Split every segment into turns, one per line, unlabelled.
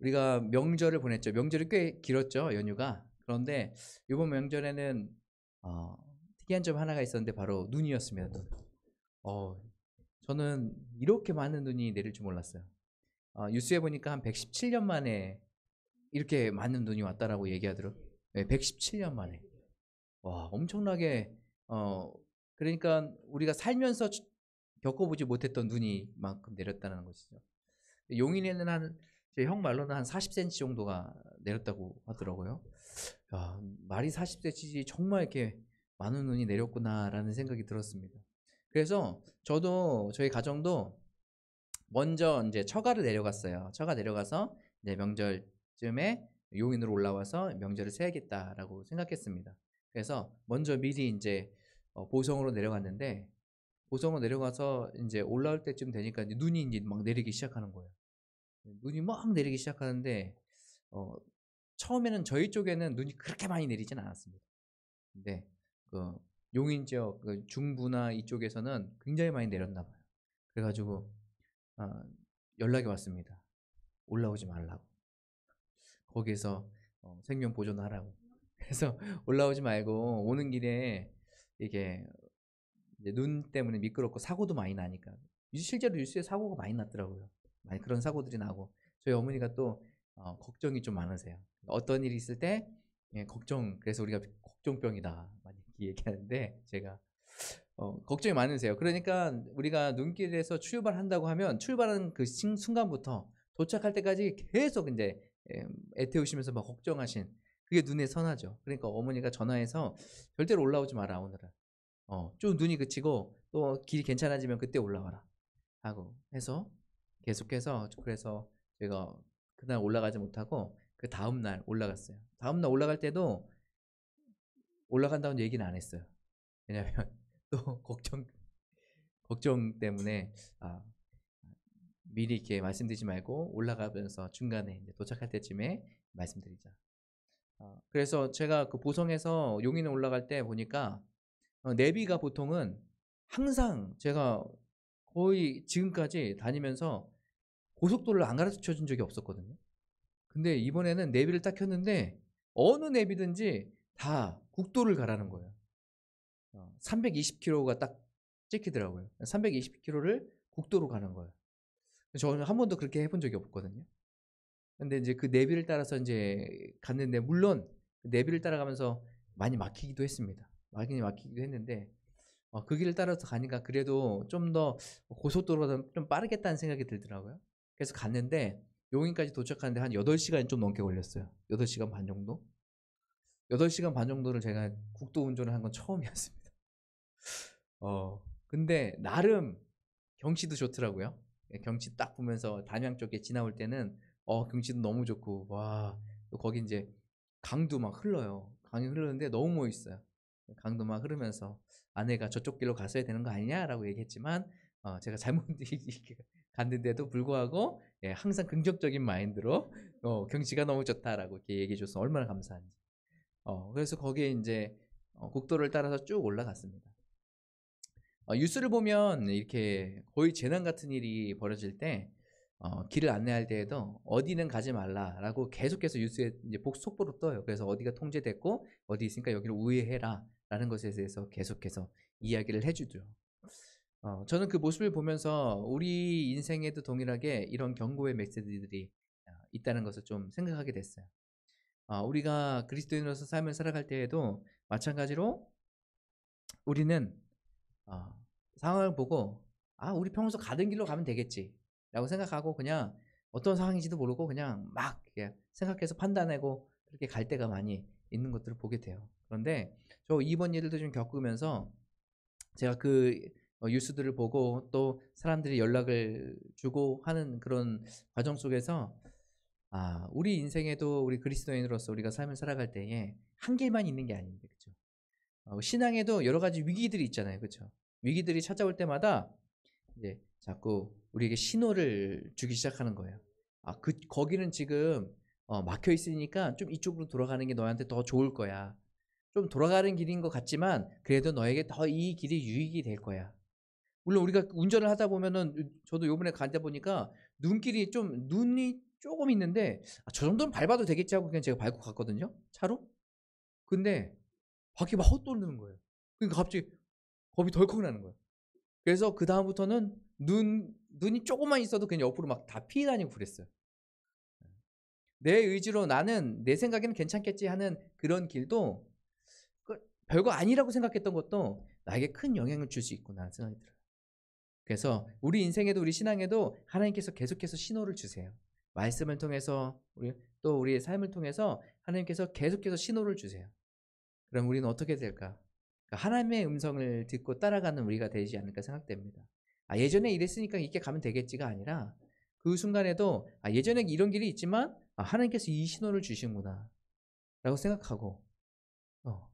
우리가 명절을 보냈죠. 명절이 꽤 길었죠, 연휴가. 그런데 이번 명절에는 특이한 점 하나가 있었는데 바로 눈이었습니다. 눈. 어, 저는 이렇게 많은 눈이 내릴 줄 몰랐어요. 뉴스에 보니까 한 117년 만에 이렇게 많은 눈이 왔다라고 얘기하더라고요. 네, 117년 만에. 와, 엄청나게 그러니까 우리가 살면서 겪어보지 못했던 눈이 만큼 내렸다는 것이죠. 용인에는 제 형 말로는 한 40cm 정도가 내렸다고 하더라고요. 야, 말이 40cm지 정말 이렇게 많은 눈이 내렸구나라는 생각이 들었습니다. 그래서 저도 저희 가정도 먼저 이제 처가를 내려갔어요. 처가 내려가서 이제 명절쯤에 용인으로 올라와서 명절을 새야겠다라고 생각했습니다. 그래서 먼저 미리 이제 보성으로 내려갔는데 보성으로 내려가서 이제 올라올 때쯤 되니까 이제 눈이 이제 막 내리기 시작하는 거예요. 눈이 막 내리기 시작하는데 어, 처음에는 저희 쪽에는 눈이 그렇게 많이 내리진 않았습니다. 근데 그 용인 지역 그 중부나 이쪽에서는 굉장히 많이 내렸나 봐요. 그래가지고 어, 연락이 왔습니다. 올라오지 말라고. 거기서 생명 보존하라고. 그래서 올라오지 말고 오는 길에 이게 이제 눈 때문에 미끄럽고 사고도 많이 나니까 실제로 뉴스에 사고가 많이 났더라고요. 많이 그런 사고들이 나고 저희 어머니가 또 걱정이 좀 많으세요. 어떤 일이 있을 때 걱정 그래서 우리가 걱정병이다 많이 얘기하는데 제가 걱정이 많으세요. 그러니까 우리가 눈길에서 출발한다고 하면 출발하는 그 순간부터 도착할 때까지 계속 이제 애태우시면서 막 걱정하신 그게 눈에 선하죠. 그러니까 어머니가 전화해서 절대로 올라오지 마라 오늘은. 좀 눈이 그치고 또 길이 괜찮아지면 그때 올라와라 하고 해서 계속해서 그래서 제가 그날 올라가지 못하고 그 다음날 올라갔어요. 다음날 올라갈 때도 올라간다는 얘기는 안 했어요. 왜냐면 또 걱정 때문에 미리 이렇게 말씀드리지 말고 올라가면서 중간에 이제 도착할 때쯤에 말씀드리자. 그래서 제가 그 보성에서 용인에 올라갈 때 보니까 내비가 보통은 항상 제가 거의 지금까지 다니면서 고속도로를 안 가르쳐 준 적이 없었거든요. 근데 이번에는 내비를 딱 켰는데 어느 내비든지 다 국도를 가라는 거예요. 320km가 딱 찍히더라고요. 320km를 국도로 가는 거예요. 저는 한 번도 그렇게 해본 적이 없거든요. 근데 이제 그 내비를 따라서 이제 갔는데 물론 그 내비를 따라가면서 많이 막히기도 했습니다. 많이 막히기도 했는데 그 길을 따라서 가니까 그래도 좀 더 고속도로보다 좀 빠르겠다는 생각이 들더라고요. 그래서 갔는데 용인까지 도착하는데 한 8시간이 좀 넘게 걸렸어요. 8시간 반 정도? 8시간 반 정도를 제가 국도 운전을 한 건 처음이었습니다. 근데 나름 경치도 좋더라고요. 경치 딱 보면서 단양 쪽에 지나올 때는 경치도 너무 좋고 와, 또 거기 이제 강도 막 흘러요. 강이 흐르는데 너무 멋있어요. 강도 막 흐르면서 아내가 저쪽 길로 갔어야 되는 거 아니냐라고 얘기했지만 제가 잘못 갔는데도 불구하고 항상 긍정적인 마인드로 경치가 너무 좋다라고 이렇게 얘기해줘서 얼마나 감사한지. 그래서 거기에 이제 국도를 따라서 쭉 올라갔습니다. 뉴스를 보면 이렇게 거의 재난 같은 일이 벌어질 때 길을 안내할 때에도 어디는 가지 말라라고 계속해서 뉴스에 이제 속보로 떠요. 그래서 어디가 통제됐고 어디 있으니까 여기를 우회해라라는 것에 대해서 계속해서 이야기를 해주죠. 저는 그 모습을 보면서 우리 인생에도 동일하게 이런 경고의 메시지들이 있다는 것을 좀 생각하게 됐어요. 우리가 그리스도인으로서 삶을 살아갈 때에도 마찬가지로 우리는 상황을 보고 우리 평소 가던 길로 가면 되겠지 라고 생각하고 그냥 어떤 상황인지도 모르고 그냥 막 생각해서 판단하고 그렇게 갈 때가 많이 있는 것들을 보게 돼요. 그런데 저 이번 일들도 좀 겪으면서 제가 그 뉴스들을 보고 또 사람들이 연락을 주고 하는 그런 과정 속에서 우리 인생에도 우리 그리스도인으로서 우리가 삶을 살아갈 때에 한 길만 있는 게 아닌데 그렇죠? 신앙에도 여러 가지 위기들이 있잖아요. 그렇죠? 위기들이 찾아올 때마다 이제 자꾸 우리에게 신호를 주기 시작하는 거예요. 거기는 지금 막혀 있으니까 좀 이쪽으로 돌아가는 게 너한테 더 좋을 거야. 좀 돌아가는 길인 것 같지만 그래도 너에게 더 이 길이 유익이 될 거야. 물론 우리가 운전을 하다 보면은 저도 요번에 가다 보니까 눈이 조금 있는데 저 정도는 밟아도 되겠지 하고 그냥 제가 밟고 갔거든요. 차로. 근데 바퀴 막 헛돌리는 거예요. 그러니까 갑자기 겁이 덜컥 나는 거예요. 그래서 그다음부터는 눈이 조금만 있어도 그냥 옆으로 막 다 피해 다니고 그랬어요. 내 의지로 나는 내 생각에는 괜찮겠지 하는 그런 길도 별거 아니라고 생각했던 것도 나에게 큰 영향을 줄 수 있구나 생각이 들어요. 그래서 우리 인생에도 우리 신앙에도 하나님께서 계속해서 신호를 주세요. 말씀을 통해서 또 우리의 삶을 통해서 하나님께서 계속해서 신호를 주세요. 그럼 우리는 어떻게 될까? 그러니까 하나님의 음성을 듣고 따라가는 우리가 되지 않을까 생각됩니다. 예전에 이랬으니까 이렇게 가면 되겠지가 아니라 그 순간에도 예전에 이런 길이 있지만 하나님께서 이 신호를 주시는구나 라고 생각하고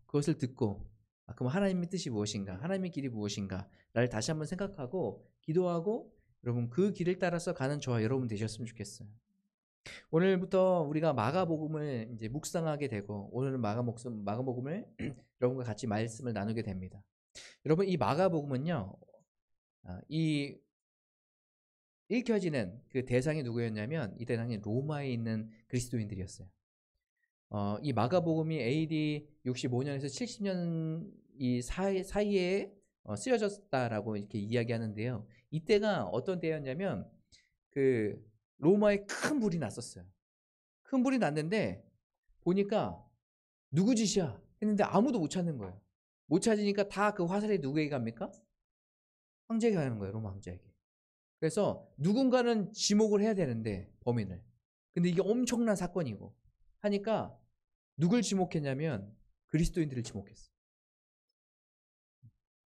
그것을 듣고 그럼 하나님의 뜻이 무엇인가, 하나님의 길이 무엇인가 를 다시 한번 생각하고 기도하고 여러분 그 길을 따라서 가는 저와 여러분 되셨으면 좋겠어요. 오늘부터 우리가 마가복음을 이제 묵상하게 되고 오늘은 마가복음을 여러분과 같이 말씀을 나누게 됩니다. 여러분 이 마가복음은요, 이 읽혀지는 그 대상이 누구였냐면 이 대상이 로마에 있는 그리스도인들이었어요. 이 마가복음이 AD 65년에서 70년 이 사이에 쓰여졌다라고 이렇게 이야기하는데요. 이때가 어떤 때였냐면 그 로마에 큰 불이 났었어요. 큰 불이 났는데 보니까 누구 짓이야 했는데 아무도 못 찾는 거예요. 못 찾으니까 다 그 화살이 누구에게 갑니까? 황제에게 가는 거예요. 로마 황제에게. 그래서 누군가는 지목을 해야 되는데 범인을. 근데 이게 엄청난 사건이고 하니까 누굴 지목했냐면 그리스도인들을 지목했어요.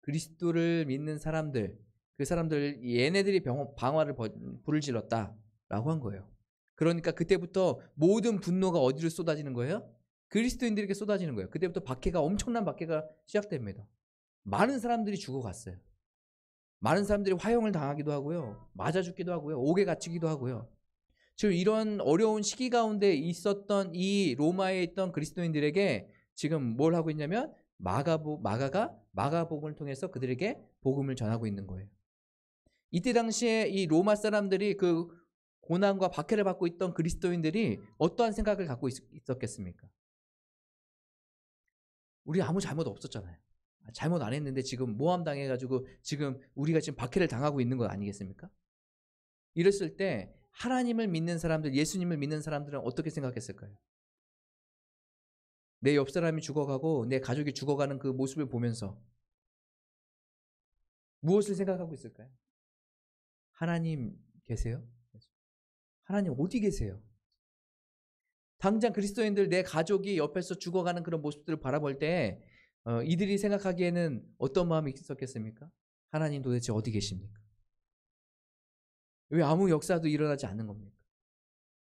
그리스도를 믿는 사람들, 그 사람들 얘네들이 방화를 불을 질렀다라고 한 거예요. 그러니까 그때부터 모든 분노가 어디로 쏟아지는 거예요? 그리스도인들에게 쏟아지는 거예요. 그때부터 엄청난 박해가 시작됩니다. 많은 사람들이 죽어갔어요. 많은 사람들이 화형을 당하기도 하고요. 맞아 죽기도 하고요. 옥에 갇히기도 하고요. 지금 이런 어려운 시기 가운데 있었던 이 로마에 있던 그리스도인들에게 지금 뭘 하고 있냐면 마가가 마가복음을 통해서 그들에게 복음을 전하고 있는 거예요. 이때 당시에 이 로마 사람들이 그 고난과 박해를 받고 있던 그리스도인들이 어떠한 생각을 갖고 있었겠습니까? 우리 아무 잘못 없었잖아요. 잘못 안 했는데 지금 모함당해가지고 지금 우리가 지금 박해를 당하고 있는 것 아니겠습니까? 이랬을 때 하나님을 믿는 사람들, 예수님을 믿는 사람들은 어떻게 생각했을까요? 내 옆 사람이 죽어가고 내 가족이 죽어가는 그 모습을 보면서 무엇을 생각하고 있을까요? 하나님 계세요? 하나님 어디 계세요? 당장 그리스도인들 내 가족이 옆에서 죽어가는 그런 모습들을 바라볼 때 이들이 생각하기에는 어떤 마음이 있었겠습니까? 하나님 도대체 어디 계십니까? 왜 아무 역사도 일어나지 않는 겁니까?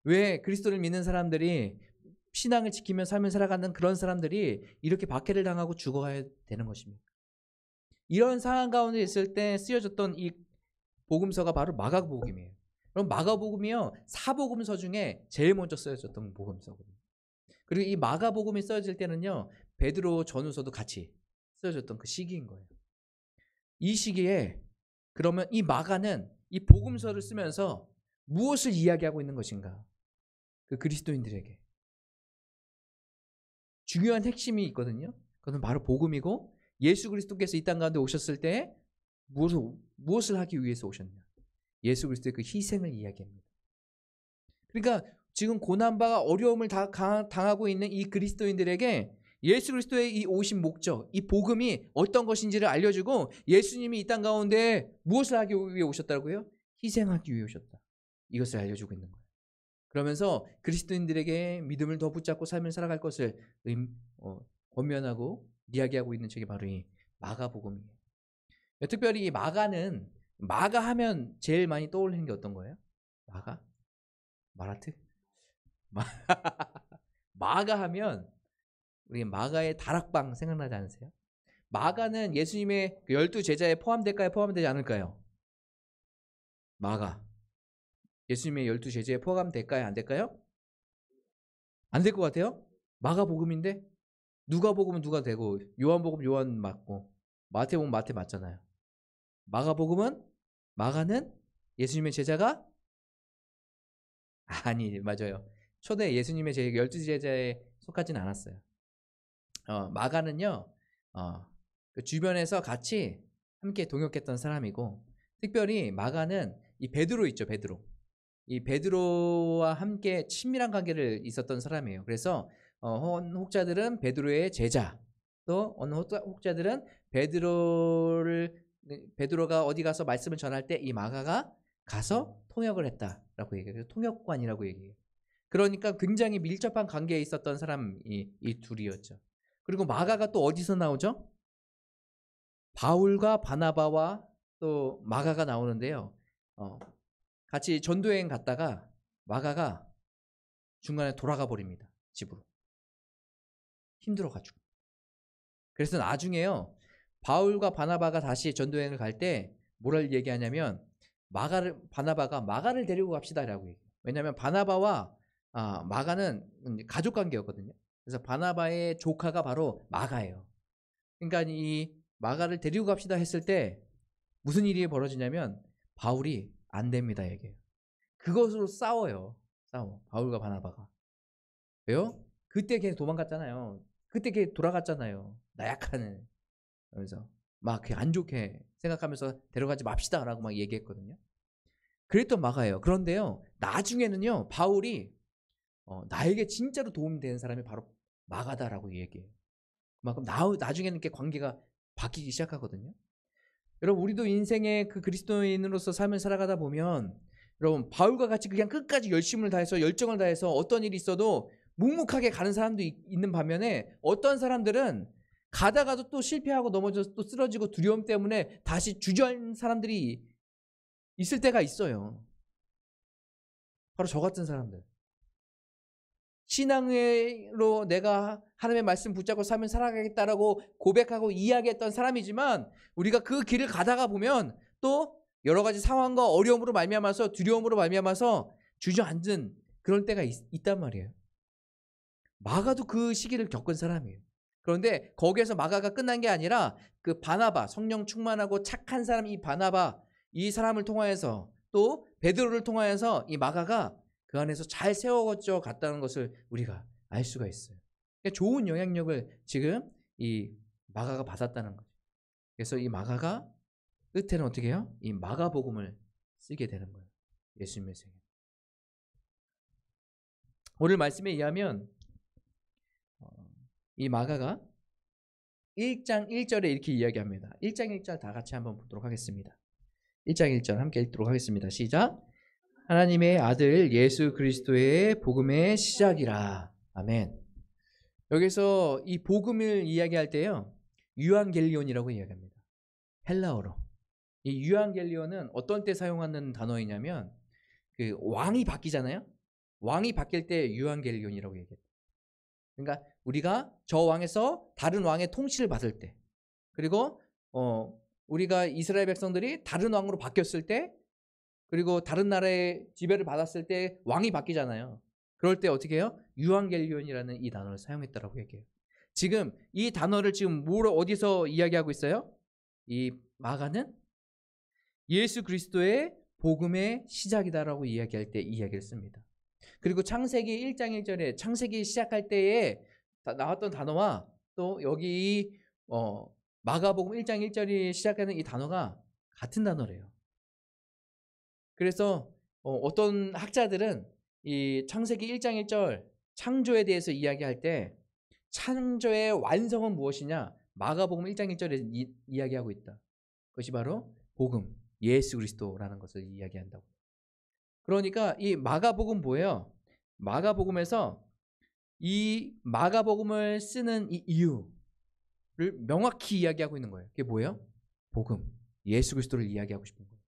왜 그리스도를 믿는 사람들이 신앙을 지키며 삶을 살아가는 그런 사람들이 이렇게 박해를 당하고 죽어가야 되는 것입니까? 이런 상황 가운데 있을 때 쓰여졌던 이 복음서가 바로 마가복음이에요. 그럼 마가복음이요, 사복음서 중에 제일 먼저 쓰여졌던 복음서거든요. 그리고 이 마가복음이 쓰여질 때는요, 베드로 전후서도 같이 쓰여졌던 그 시기인 거예요. 이 시기에 그러면 이 마가는 이 복음서를 쓰면서 무엇을 이야기하고 있는 것인가? 그 그리스도인들에게 중요한 핵심이 있거든요. 그것은 바로 복음이고 예수 그리스도께서 이 땅 가운데 오셨을 때 무엇을 하기 위해서 오셨냐? 예수 그리스도의 그 희생을 이야기합니다. 그러니까 지금 고난과 어려움을 당하고 있는 이 그리스도인들에게 예수 그리스도의 이 오신 목적, 이 복음이 어떤 것인지를 알려주고 예수님이 이 땅 가운데 무엇을 하기 위해 오셨다고요? 희생하기 위해 오셨다. 이것을 알려주고 있는 거예요. 그러면서 그리스도인들에게 믿음을 더 붙잡고 삶을 살아갈 것을 권면하고 이야기하고 있는 책이 바로 이 마가복음이에요. 특별히 이 마가 하면 제일 많이 떠올리는 게 어떤 거예요? 마라트? 마가 하면 우리 마가의 다락방 생각나지 않으세요? 마가는 예수님의 12제자에 포함될까요? 포함되지 않을까요? 마가 예수님의 12제자에 포함될까요? 안 될까요? 안 될 것 같아요? 마가복음인데 누가복음은 누가 되고 요한복음 요한 맞고 마태복음 마태 맞잖아요. 마가는 예수님의 제자가 아니, 맞아요. 초대 예수님의 제 12제자에 속하진 않았어요. 마가는요, 그 주변에서 같이 함께 동역했던 사람이고, 특별히 마가는 이 베드로 있죠, 베드로. 이 베드로와 함께 친밀한 관계를 있었던 사람이에요. 그래서 어느 혹자들은 베드로의 제자, 또 어느 혹자들은 베드로가 어디 가서 말씀을 전할 때 이 마가가 가서 통역을 했다라고 얘기해요. 통역관이라고 얘기해요. 그러니까 굉장히 밀접한 관계에 있었던 사람이 이 둘이었죠. 그리고 마가가 또 어디서 나오죠? 바울과 바나바와 또 마가가 나오는데요. 같이 전도여행 갔다가 마가가 중간에 돌아가 버립니다. 집으로. 힘들어가지고. 그래서 나중에요. 바울과 바나바가 다시 전도여행을 갈 때 뭐를 얘기하냐면 바나바가 마가를 데리고 갑시다라고 얘기해요. 왜냐하면 바나바와 마가는 가족 관계였거든요. 그래서 바나바의 조카가 바로 마가예요. 그러니까 이 마가를 데리고 갑시다 했을 때 무슨 일이 벌어지냐면 바울이 안 됩니다 얘기해요. 그것으로 싸워요. 바울과 바나바가. 왜요? 그때 걔 도망갔잖아요. 그때 걔 돌아갔잖아요. 나 약하네. 그러면서 막 안 좋게 생각하면서 데려가지 맙시다라고 막 얘기했거든요. 그랬던 마가예요. 그런데요, 나중에는요, 바울이 나에게 진짜로 도움되는 사람이 바로 마가다라고 얘기해요. 그럼 나중에는 이렇게 관계가 바뀌기 시작하거든요. 여러분, 우리도 인생의 그 그리스도인으로서 삶을 살아가다 보면 여러분, 바울과 같이 그냥 끝까지 열심을 다해서 열정을 다해서 어떤 일이 있어도 묵묵하게 가는 사람도 있는 반면에 어떤 사람들은 가다가도 또 실패하고 넘어져서 또 쓰러지고 두려움 때문에 다시 주저앉는 사람들이 있을 때가 있어요. 바로 저 같은 사람들. 신앙으로 내가 하나님의 말씀 붙잡고 살면 살아가겠다라고 고백하고 이야기했던 사람이지만 우리가 그 길을 가다가 보면 또 여러 가지 상황과 어려움으로 말미암아서 두려움으로 말미암아서 주저앉은 그런 때가 있단 말이에요. 마가도 그 시기를 겪은 사람이에요. 그런데 거기에서 마가가 끝난 게 아니라 그 바나바, 성령 충만하고 착한 사람 이 바나바, 이 사람을 통하여서 또 베드로를 통하여서 이 마가가 그 안에서 잘 세워져 갔다는 것을 우리가 알 수가 있어요. 그러니까 좋은 영향력을 지금 이 마가가 받았다는 거죠. 그래서 이 마가가 끝에는 어떻게 해요? 이 마가복음을 쓰게 되는 거예요. 예수님의 생애. 오늘 말씀에 의하면 이 마가가 1장 1절에 이렇게 이야기합니다. 1장 1절 다 같이 한번 보도록 하겠습니다. 1장 1절 함께 읽도록 하겠습니다. 시작. 하나님의 아들 예수 그리스도의 복음의 시작이라. 아멘. 여기서 이 복음을 이야기할 때요, 유앙겔리온이라고 이야기합니다. 헬라어로. 이 유앙겔리온은 어떤 때 사용하는 단어이냐면 그 왕이 바뀌잖아요. 왕이 바뀔 때 유앙겔리온이라고 얘기해요. 그러니까 우리가 저 왕에서 다른 왕의 통치를 받을 때, 그리고 우리가 이스라엘 백성들이 다른 왕으로 바뀌었을 때, 그리고 다른 나라의 지배를 받았을 때 왕이 바뀌잖아요. 그럴 때 어떻게 해요? 유앙겔리온이라는 이 단어를 사용했다라고 얘기해요. 지금 이 단어를 지금 어디서 이야기하고 있어요? 이 마가는 예수 그리스도의 복음의 시작이다라고 이야기할 때 이야기를 씁니다. 그리고 창세기 1장 1절에 창세기 시작할 때에 나왔던 단어와 또 여기 마가복음 1장 1절이 시작하는 이 단어가 같은 단어래요. 그래서 어떤 학자들은 이 창세기 1장 1절 창조에 대해서 이야기할 때 창조의 완성은 무엇이냐? 마가복음 1장 1절에 이야기하고 있다. 그것이 바로 복음, 예수 그리스도라는 것을 이야기한다고. 그러니까 이 마가복음 뭐예요? 마가복음에서 이 마가복음을 쓰는 이 이유를 명확히 이야기하고 있는 거예요. 그게 뭐예요? 복음, 예수 그리스도를 이야기하고 싶은 거예요.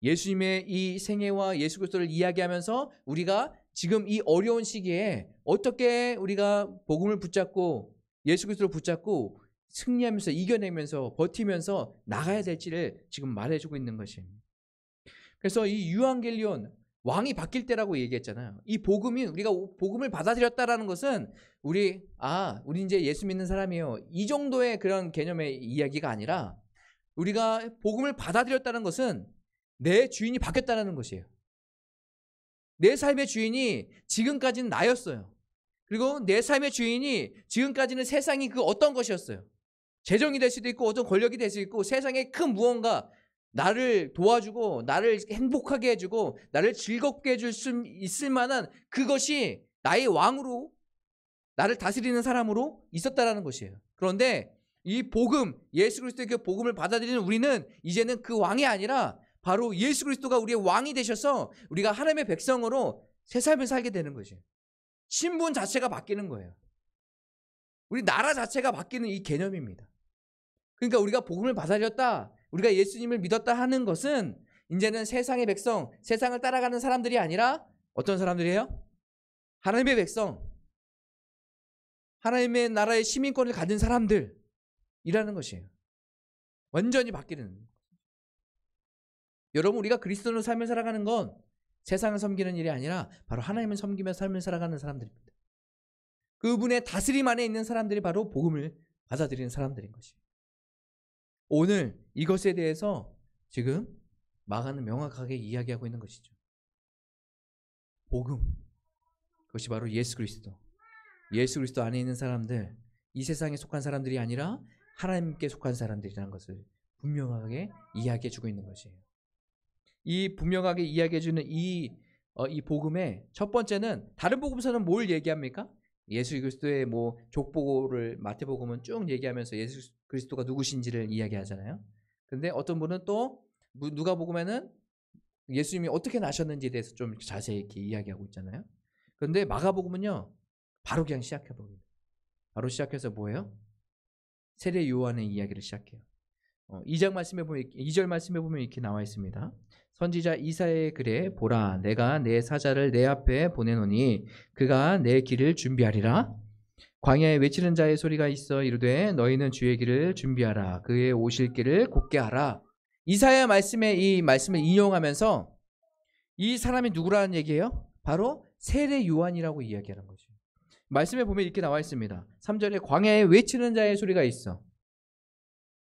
예수님의 이 생애와 예수 그리스도를 이야기하면서 우리가 지금 이 어려운 시기에 어떻게 우리가 복음을 붙잡고 예수 그리스도를 붙잡고 승리하면서 이겨내면서 버티면서 나가야 될지를 지금 말해주고 있는 것입니다. 그래서 이 유앙겔리온, 왕이 바뀔 때라고 얘기했잖아요. 이 복음이, 우리가 복음을 받아들였다라는 것은 우리 이제 예수 믿는 사람이에요, 이 정도의 그런 개념의 이야기가 아니라 우리가 복음을 받아들였다는 것은 내 주인이 바뀌었다는 것이에요. 내 삶의 주인이 지금까지는 나였어요. 그리고 내 삶의 주인이 지금까지는 세상이 그 어떤 것이었어요. 재정이 될 수도 있고 어떤 권력이 될 수도 있고 세상에 큰 무언가 나를 도와주고 나를 행복하게 해주고 나를 즐겁게 해줄 수 있을 만한 그것이 나의 왕으로 나를 다스리는 사람으로 있었다라는 것이에요. 그런데 이 복음, 예수 그리스도의 그 복음을 받아들이는 우리는 이제는 그 왕이 아니라 바로 예수 그리스도가 우리의 왕이 되셔서 우리가 하나님의 백성으로 새 삶을 살게 되는 것이에요. 신분 자체가 바뀌는 거예요. 우리 나라 자체가 바뀌는 이 개념입니다. 그러니까 우리가 복음을 받아들였다, 우리가 예수님을 믿었다 하는 것은 이제는 세상의 백성, 세상을 따라가는 사람들이 아니라 어떤 사람들이에요? 하나님의 백성, 하나님의 나라의 시민권을 가진 사람들이라는 것이에요. 완전히 바뀌는. 여러분, 우리가 그리스도로 삶을 살아가는 건 세상을 섬기는 일이 아니라 바로 하나님을 섬기며 삶을 살아가는 사람들입니다. 그분의 다스림 안에 있는 사람들이 바로 복음을 받아들이는 사람들인 것이에요. 오늘 이것에 대해서 지금 마가는 명확하게 이야기하고 있는 것이죠. 복음, 그것이 바로 예수 그리스도. 예수 그리스도 안에 있는 사람들, 이 세상에 속한 사람들이 아니라 하나님께 속한 사람들이라는 것을 분명하게 이야기해 주고 있는 것이에요. 이 분명하게 이야기해 주는 이 복음의 첫 번째는, 다른 복음서는 뭘 얘기합니까? 예수 그리스도의 뭐 족보를 마태복음은 쭉 얘기하면서 예수 그리스도가 누구신지를 이야기하잖아요. 근데 어떤 분은 또 누가복음에는 예수님이 어떻게 나셨는지에 대해서 좀 자세히 이렇게 이야기하고 있잖아요. 그런데 마가복음은요, 바로 그냥 시작해버립니다. 바로 시작해서 뭐예요? 세례 요한의 이야기를 시작해요. 2장 말씀에 보면 2절 말씀에 보면 이렇게 나와 있습니다. 선지자 이사야의 글에 보라, 내가 내 사자를 내 앞에 보내노니 그가 내 길을 준비하리라. 광야에 외치는 자의 소리가 있어 이르되 너희는 주의 길을 준비하라. 그의 오실 길을 곧게 하라. 이사야 말씀에 이 말씀을 인용하면서 이 사람이 누구라는 얘기예요? 바로 세례 요한이라고 이야기하는 거죠. 말씀에 보면 이렇게 나와 있습니다. 3절에 광야에 외치는 자의 소리가 있어.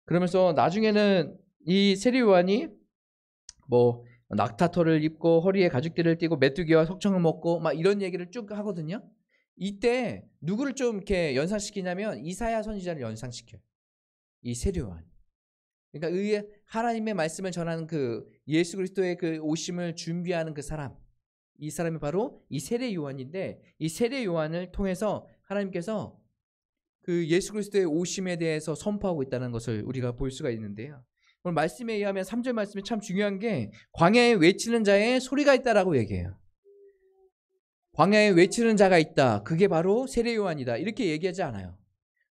그러면서 나중에는 이 세례 요한이 뭐 낙타털을 입고 허리에 가죽띠를 띠고 메뚜기와 석청을 먹고 막 이런 얘기를 쭉 하거든요. 이때 누구를 좀 이렇게 연상시키냐면 이사야 선지자를 연상시켜요. 이 세례 요한. 그러니까 하나님의 말씀을 전하는 그 예수 그리스도의 그 오심을 준비하는 그 사람, 이 사람이 바로 이 세례 요한인데, 이 세례 요한을 통해서 하나님께서 그 예수 그리스도의 오심에 대해서 선포하고 있다는 것을 우리가 볼 수가 있는데요. 오늘 말씀에 의하면 3절 말씀이 참 중요한 게 광야에 외치는 자의 소리가 있다라고 얘기해요. 광야에 외치는 자가 있다. 그게 바로 세례 요한이다. 이렇게 얘기하지 않아요.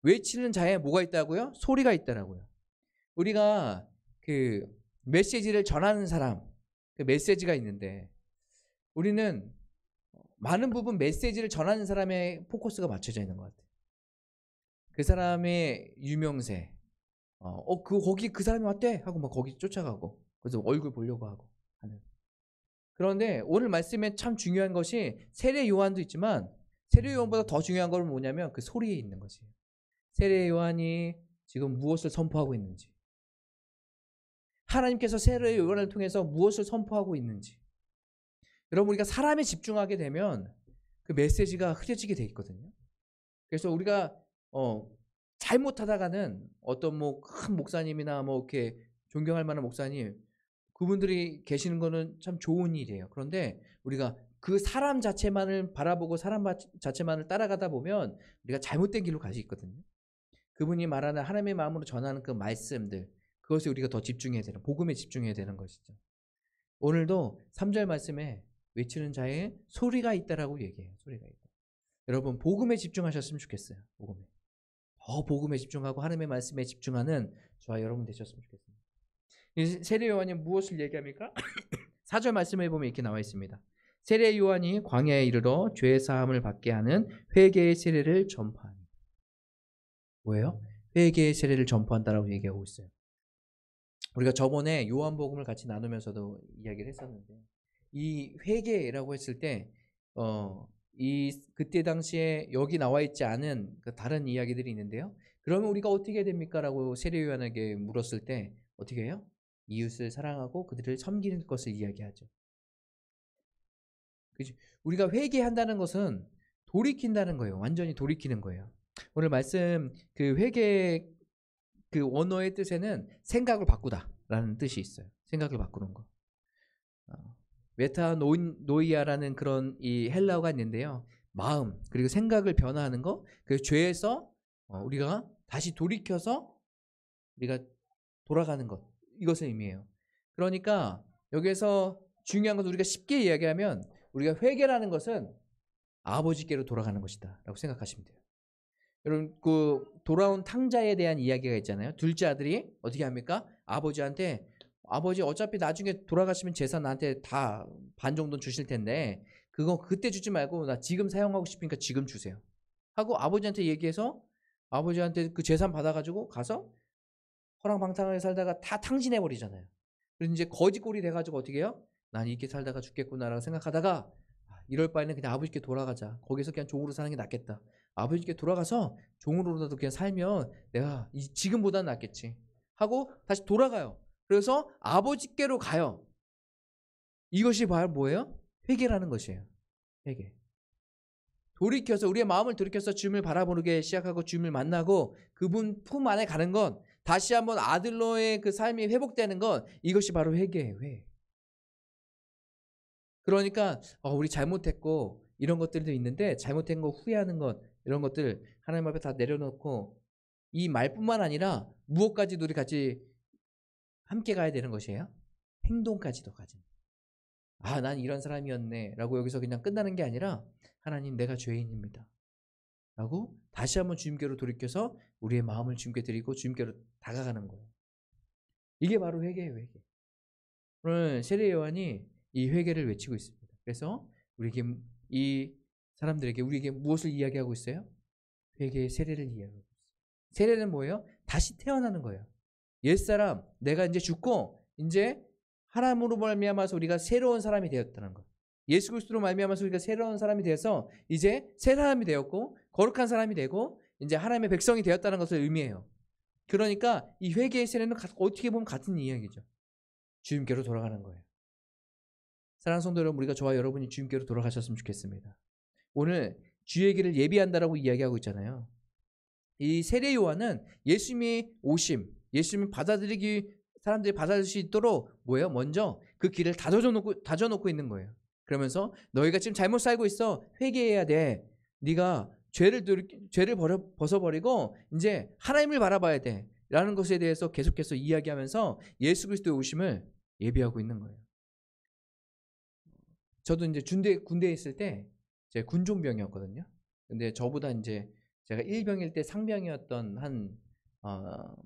외치는 자에 뭐가 있다고요? 소리가 있다라고요. 우리가 그 메시지를 전하는 사람, 그 메시지가 있는데 우리는 많은 부분 메시지를 전하는 사람의 포커스가 맞춰져 있는 것 같아요. 그 사람의 유명세, 거기 그 사람이 왔대 하고 막 거기 쫓아가고 그래서 얼굴 보려고 하고 하는. 그런데 오늘 말씀에 참 중요한 것이 세례 요한도 있지만 세례 요한보다 더 중요한 건 뭐냐면 그 소리에 있는 것이에요. 세례 요한이 지금 무엇을 선포하고 있는지, 하나님께서 세례 요한을 통해서 무엇을 선포하고 있는지. 여러분, 우리가 사람에 집중하게 되면 그 메시지가 흐려지게 돼 있거든요. 그래서 우리가 잘못하다가는 어떤 뭐 큰 목사님이나 뭐 이렇게 존경할 만한 목사님, 그분들이 계시는 거는 참 좋은 일이에요. 그런데 우리가 그 사람 자체만을 바라보고 사람 자체만을 따라가다 보면 우리가 잘못된 길로 갈 수 있거든요. 그분이 말하는 하나님의 마음으로 전하는 그 말씀들, 그것에 우리가 더 집중해야 되는, 복음에 집중해야 되는 것이죠. 오늘도 3절 말씀에 외치는 자의 소리가 있다라고 얘기해요. 소리가 있다. 여러분, 복음에 집중하셨으면 좋겠어요. 복음에 집중하고 하나님의 말씀에 집중하는 저와 여러분 되셨으면 좋겠습니다. 세례 요한이 무엇을 얘기합니까? 4절 말씀에 보면 이렇게 나와 있습니다. 세례 요한이 광야에 이르러 죄 사함을 받게 하는 회개의 세례를 전파하니. 뭐예요? 회개의 세례를 전파한다라고 얘기하고 있어요. 우리가 저번에 요한복음을 같이 나누면서도 이야기를 했었는데, 이 회개라고 했을 때 그때 당시에 여기 나와 있지 않은 그 다른 이야기들이 있는데요. 그러면 우리가 어떻게 해야 됩니까? 라고 세례 요한에게 물었을 때 어떻게 해요? 이웃을 사랑하고 그들을 섬기는 것을 이야기하죠. 그치? 우리가 회개한다는 것은 돌이킨다는 거예요. 완전히 돌이키는 거예요. 오늘 말씀 그 회개 그 원어의 뜻에는 생각을 바꾸다라는 뜻이 있어요. 생각을 바꾸는 거. 메타노이아라는 그런 이 헬라어가 있는데요. 마음 그리고 생각을 변화하는 거, 그 죄에서 우리가 다시 돌이켜서 우리가 돌아가는 것, 이것을 의미해요. 그러니까 여기에서 중요한 것은 우리가 쉽게 이야기하면 우리가 회개라는 것은 아버지께로 돌아가는 것이다 라고 생각하시면 돼요. 여러분 그 돌아온 탕자에 대한 이야기가 있잖아요. 둘째 아들이 어떻게 합니까? 아버지한테 아버지 어차피 나중에 돌아가시면 재산 나한테 다 반 정도 주실 텐데 그거 그때 주지 말고 나 지금 사용하고 싶으니까 지금 주세요 하고 아버지한테 얘기해서 아버지한테 그 재산 받아가지고 가서 허랑방탕하게 살다가 다 탕진해 버리잖아요. 그래서 이제 거지꼴이 돼가지고 어떻게 해요? 난 이렇게 살다가 죽겠구나라고 생각하다가 이럴 바에는 그냥 아버지께 돌아가자. 거기서 그냥 종으로 사는 게 낫겠다. 아버지께 돌아가서 종으로라도 그냥 살면 내가 지금보다는 낫겠지 하고 다시 돌아가요. 그래서 아버지께로 가요. 이것이 바로 뭐예요? 회개라는 것이에요. 회개. 돌이켜서 우리의 마음을 돌이켜서 주님을 바라보게 시작하고 주님을 만나고 그분 품 안에 가는 건 다시 한번 아들로의 그 삶이 회복되는 건 이것이 바로 회개예요. 회개. 그러니까 우리 잘못했고 이런 것들도 있는데 잘못한 거 후회하는 것 이런 것들 하나님 앞에 다 내려놓고 이 말뿐만 아니라 무엇까지도 우리 같이 함께 가야 되는 것이에요. 행동까지도 가지. 난 이런 사람이었네 라고 여기서 그냥 끝나는 게 아니라 하나님 내가 죄인입니다 라고 다시 한번 주님께로 돌이켜서 우리의 마음을 주님께 드리고 주님께로 다가가는 거예요. 이게 바로 회개예요. 회개. 오늘 세례 요한이 이 회개를 외치고 있습니다. 그래서 우리에게 이 사람들에게 우리에게 무엇을 이야기하고 있어요? 회개의 세례를 이야기하고 있어요. 세례는 뭐예요? 다시 태어나는 거예요. 옛사람 내가 이제 죽고 이제 하나님으로 말미암아서 우리가 새로운 사람이 되었다는 것. 예수 그리스도로 말미암아서 우리가 새로운 사람이 되어서 이제 새 사람이 되었고 거룩한 사람이 되고 이제 하나님의 백성이 되었다는 것을 의미해요. 그러니까 이 회개의 세례는 어떻게 보면 같은 이야기죠. 주님께로 돌아가는 거예요. 사랑하는 성도 여러분, 우리가 저와 여러분이 주님께로 돌아가셨으면 좋겠습니다. 오늘 주의 길을 예비한다라고 이야기하고 있잖아요. 이 세례 요한은 예수님이 오심, 예수님을 사람들이 받아들일 수 있도록 뭐예요? 먼저 그 길을 다져놓고 있는 거예요. 그러면서 너희가 지금 잘못 살고 있어. 회개해야 돼. 네가 죄를 벗어버리고 이제 하나님을 바라봐야 돼. 라는 것에 대해서 계속해서 이야기하면서 예수 그리스도의 오심을 예비하고 있는 거예요. 저도 이제 군대에 있을 때 제가 군종병이었거든요. 근데 저보다 이제 제가 일병일 때 상병이었던 한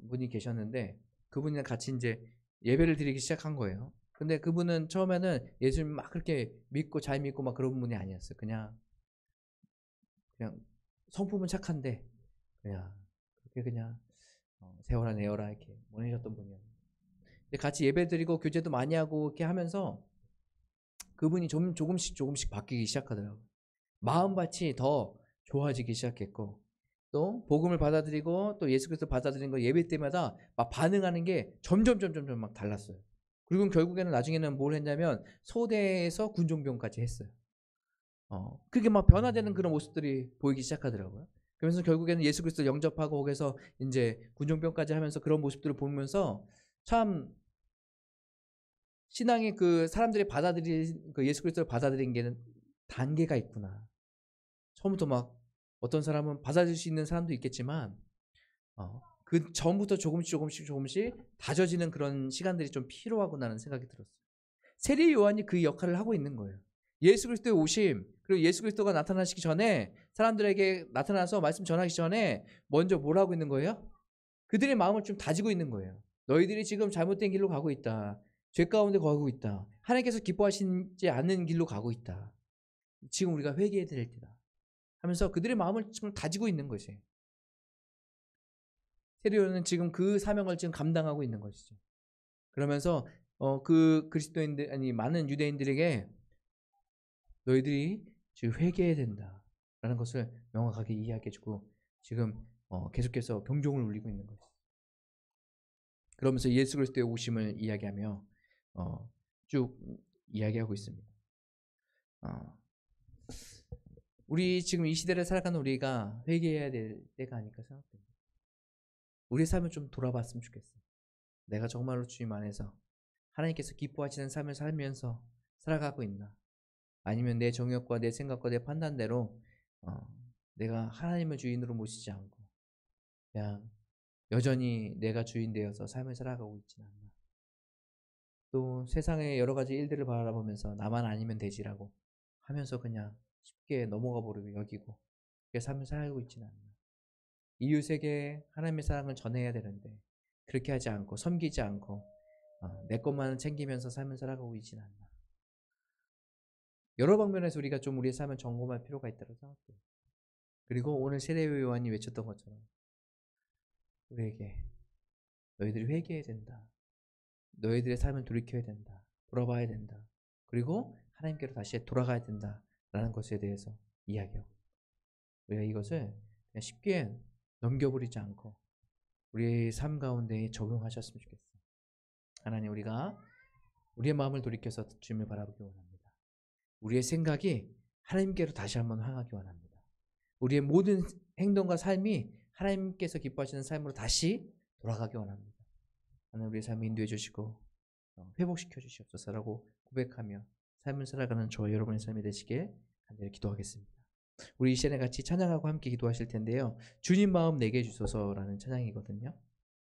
분이 계셨는데 그분이랑 같이 이제 예배를 드리기 시작한 거예요. 근데 그분은 처음에는 예수님 막 그렇게 믿고 잘 믿고 막 그런 분이 아니었어요. 그냥 성품은 착한데 그냥 그렇게 그냥 세워라 내어라 이렇게 보내셨던 분이에요. 같이 예배 드리고 교제도 많이 하고 이렇게 하면서 그분이 조금씩 바뀌기 시작하더라고요. 마음밭이 더 좋아지기 시작했고 또 복음을 받아들이고 또 예수 그리스도 받아들이는 거 예배 때마다 막 반응하는 게 점점 막 달랐어요. 그리고 결국에는 나중에는 뭘 했냐면 소대에서 군종병까지 했어요. 그게 막 변화되는 그런 모습들이 보이기 시작하더라고요. 그러면서 결국에는 예수 그리스도 영접하고 거기서 이제 군종병까지 하면서 그런 모습들을 보면서 참 신앙의 그 사람들이 그 예수 그리스도를 받아들인 게 단계가 있구나. 처음부터 막 어떤 사람은 받아들일 수 있는 사람도 있겠지만 그 전부터 조금씩 다져지는 그런 시간들이 좀 필요하구나라는 생각이 들었어요. 세례 요한이 그 역할을 하고 있는 거예요. 예수 그리스도의 오심 그리고 예수 그리스도가 나타나시기 전에 사람들에게 나타나서 말씀 전하기 전에 먼저 뭘 하고 있는 거예요? 그들의 마음을 좀 다지고 있는 거예요. 너희들이 지금 잘못된 길로 가고 있다. 죄 가운데 가고 있다. 하나님께서 기뻐하시지 않는 길로 가고 있다. 지금 우리가 회개해야 될 때다. 하면서 그들의 마음을 지금 다지고 있는 것이에요. 세례요한은 지금 그 사명을 지금 감당하고 있는 것이죠. 그러면서 그 그리스도인들 많은 유대인들에게 너희들이 지금 회개해야 된다라는 것을 명확하게 이야기해주고 지금 계속해서 병종을 울리고 있는 것이죠. 그러면서 예수 그리스도의 오심을 이야기하며 쭉 이야기하고 있습니다. 우리 지금 이 시대를 살아가는 우리가 회개해야 될 때가 아닐까 생각됩니다. 우리의 삶을 좀 돌아봤으면 좋겠어요. 내가 정말로 주님 안에서 하나님께서 기뻐하시는 삶을 살면서 살아가고 있나? 아니면 내 정욕과 내 생각과 내 판단대로 내가 하나님을 주인으로 모시지 않고 그냥 여전히 내가 주인 되어서 삶을 살아가고 있지는 않나? 또 세상의 여러 가지 일들을 바라보면서 나만 아니면 되지라고 하면서 그냥 쉽게 넘어가 버리고 여기고 그렇게 삶을 살고 있지는 않나? 이웃에게 하나님의 사랑을 전해야 되는데 그렇게 하지 않고 섬기지 않고 내 것만 챙기면서 삶을 살아가고 있지는 않나? 여러 방면에서 우리가 좀 우리의 삶을 점검할 필요가 있다고 생각해요. 그리고 오늘 세례 요한이 외쳤던 것처럼 우리에게 너희들이 회개해야 된다. 너희들의 삶을 돌이켜야 된다. 돌아봐야 된다. 그리고 하나님께로 다시 돌아가야 된다라는 것에 대해서 이야기하고 우리가 이것을 그냥 쉽게 넘겨버리지 않고 우리의 삶 가운데 적용하셨으면 좋겠어요. 하나님, 우리가 우리의 마음을 돌이켜서 주님을 바라보기 원합니다. 우리의 생각이 하나님께로 다시 한번 향하기 원합니다. 우리의 모든 행동과 삶이 하나님께서 기뻐하시는 삶으로 다시 돌아가기 원합니다. 하나님, 우리의 삶을 인도해 주시고 회복시켜 주시옵소서라고 고백하며 삶을 살아가는 저와 여러분의 삶이 되시길 간절히 기도하겠습니다. 우리 이 시간에 같이 찬양하고 함께 기도하실 텐데요. 주님 마음 내게 주소서라는 찬양이거든요.